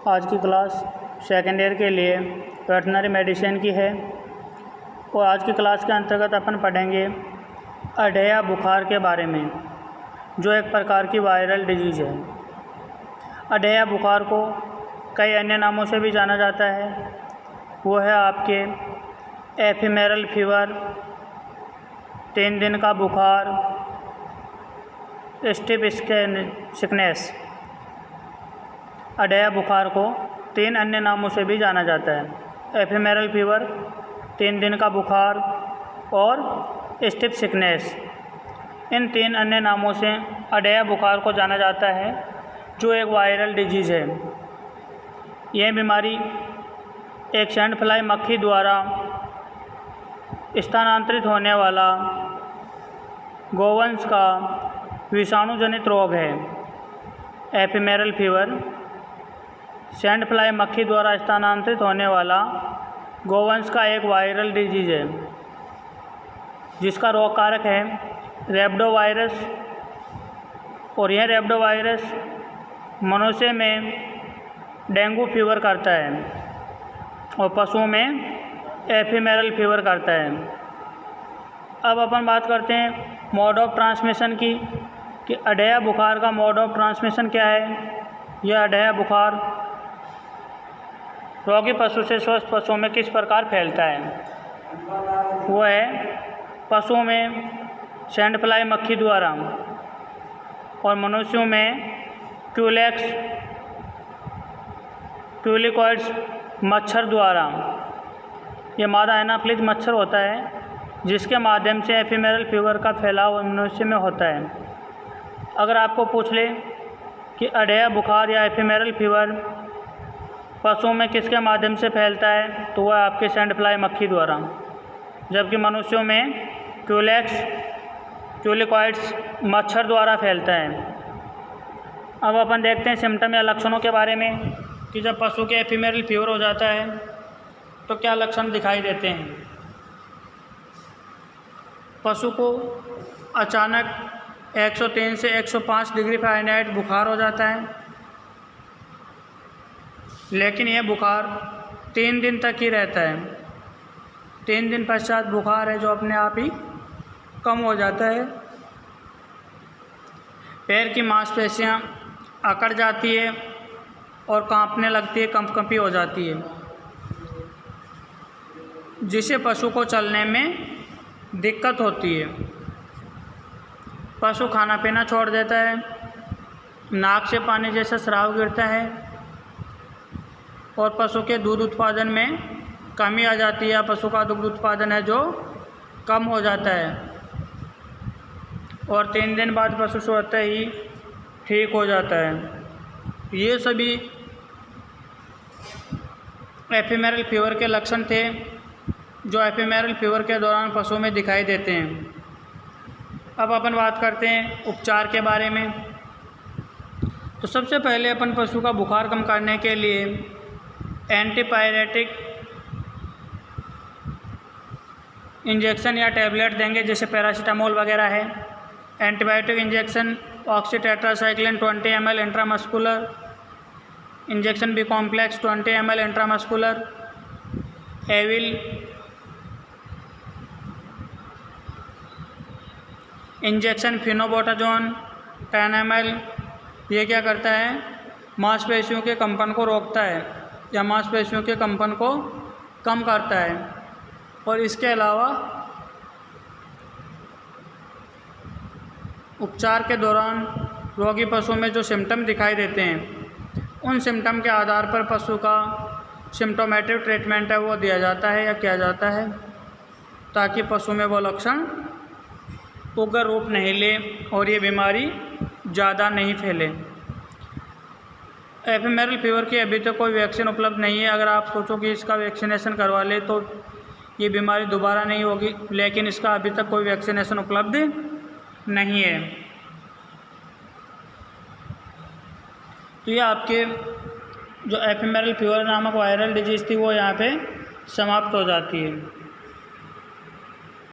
आज की class second year के लिए वेटरनरी मेडिसिन की है और आज की क्लास के अंतर्गत अपन पढ़ेंगे अढ़ेया बुखार के बारे में, जो एक प्रकार की वायरल डिजीज़ है। अढ़ेया बुखार को कई अन्य नामों से भी जाना जाता है। वो है आपके एफिमेरल फीवर, 3 दिन का बुखार, स्टिफ सिकनेस। अढ़ेया बुखार को 3 अन्य नामों से भी जाना जाता है। एफिमेरल फीवर, 3 दिन का बुखार और स्टिफ सिकनेस। इन 3 अन्य नामों से अढ़ेया बुखार को जाना जाता है, जो एक वायरल डिजीज़ है। यह बीमारी एक सैंड फ्लाई मक्खी द्वारा स्थानांतरित होने वाला गोवंश का विषाणु जनित रोग है। एफिमेरल फीवर सैंड फ्लाई मक्खी द्वारा स्थानांतरित होने वाला गोवंश का एक वायरल डिजीज़ है, जिसका रोग कारक है रेब्डोवायरस। और यह रेब्डोवायरस मनुष्य में डेंगू फीवर करता है और पशुओं में एफिमेरल फीवर करता है। अब अपन बात करते हैं मोड ऑफ ट्रांसमिशन की, कि अढ़ेया बुखार का मोड ऑफ ट्रांसमिशन क्या है। यह अढ़ेया बुखार रोगी पशु से स्वस्थ पशुओं में किस प्रकार फैलता है। वो है पशुओं में सैंड फ्लाई मक्खी द्वारा और मनुष्यों में क्यूलिकॉइड्स मच्छर द्वारा। यह मादा एनाफ्लिज मच्छर होता है, जिसके माध्यम से एफिमेरल फीवर का फैलाव मनुष्य में होता है। अगर आपको पूछ ले कि अढ़ेया बुखार या एफिमेरल फीवर पशुओं में किसके माध्यम से फैलता है, तो वह आपके सैंड फ्लाई मक्खी द्वारा, जबकि मनुष्यों में क्यूलिकॉइड्स मच्छर द्वारा फैलता है। अब अपन देखते हैं सिम्टम या लक्षणों के बारे में, कि जब पशु के एफिमेरल फीवर हो जाता है तो क्या लक्षण दिखाई देते हैं। पशु को अचानक 103 से 105 डिग्री फ़ारेनहाइट बुखार हो जाता है, लेकिन यह बुखार 3 दिन तक ही रहता है। 3 दिन पश्चात बुखार है जो अपने आप ही कम हो जाता है। पैर की मांसपेशियां अकड़ जाती है और कांपने लगती है, कंपकंपी हो जाती है, जिससे पशु को चलने में दिक्कत होती है। पशु खाना पीना छोड़ देता है, नाक से पानी जैसा स्राव गिरता है और पशु के दूध उत्पादन में कमी आ जाती है। पशु का दुग्ध उत्पादन है जो कम हो जाता है और 3 दिन बाद पशु स्वतः ही ठीक हो जाता है। ये सभी एफिमेरल फीवर के लक्षण थे, जो एफिमेरल फीवर के दौरान पशुओं में दिखाई देते हैं। अब अपन बात करते हैं उपचार के बारे में। तो सबसे पहले अपन पशु का बुखार कम करने के लिए एंटीपायरेटिक इंजेक्शन या टैबलेट देंगे, जैसे पैरासीटामोल वगैरह है। Antibiotic injection oxytetracycline 20 ml intramuscular, injection B complex 20 ml intramuscular, Avil injection phenylbutazone 10 ml। ये क्या करता है, मांसपेशियों के कंपन को रोकता है या मांसपेशियों के कंपन को कम करता है। और इसके अलावा उपचार के दौरान रोगी पशु में जो सिम्टम दिखाई देते हैं, उन सिम्टम के आधार पर पशु का सिम्टोमेटिक ट्रीटमेंट है वो दिया जाता है या किया जाता है, ताकि पशु में वो लक्षण उग्र रूप नहीं ले और ये बीमारी ज़्यादा नहीं फैले। एफिमेरल फीवर की अभी तक कोई वैक्सीन उपलब्ध नहीं है। अगर आप सोचो कि इसका वैक्सीनेशन करवा ले तो ये बीमारी दोबारा नहीं होगी, लेकिन इसका अभी तक कोई वैक्सीनेशन उपलब्ध नहीं है। तो ये आपके जो एफिमेरल फीवर नामक वायरल डिजीज़ थी वो यहाँ पे समाप्त हो जाती है।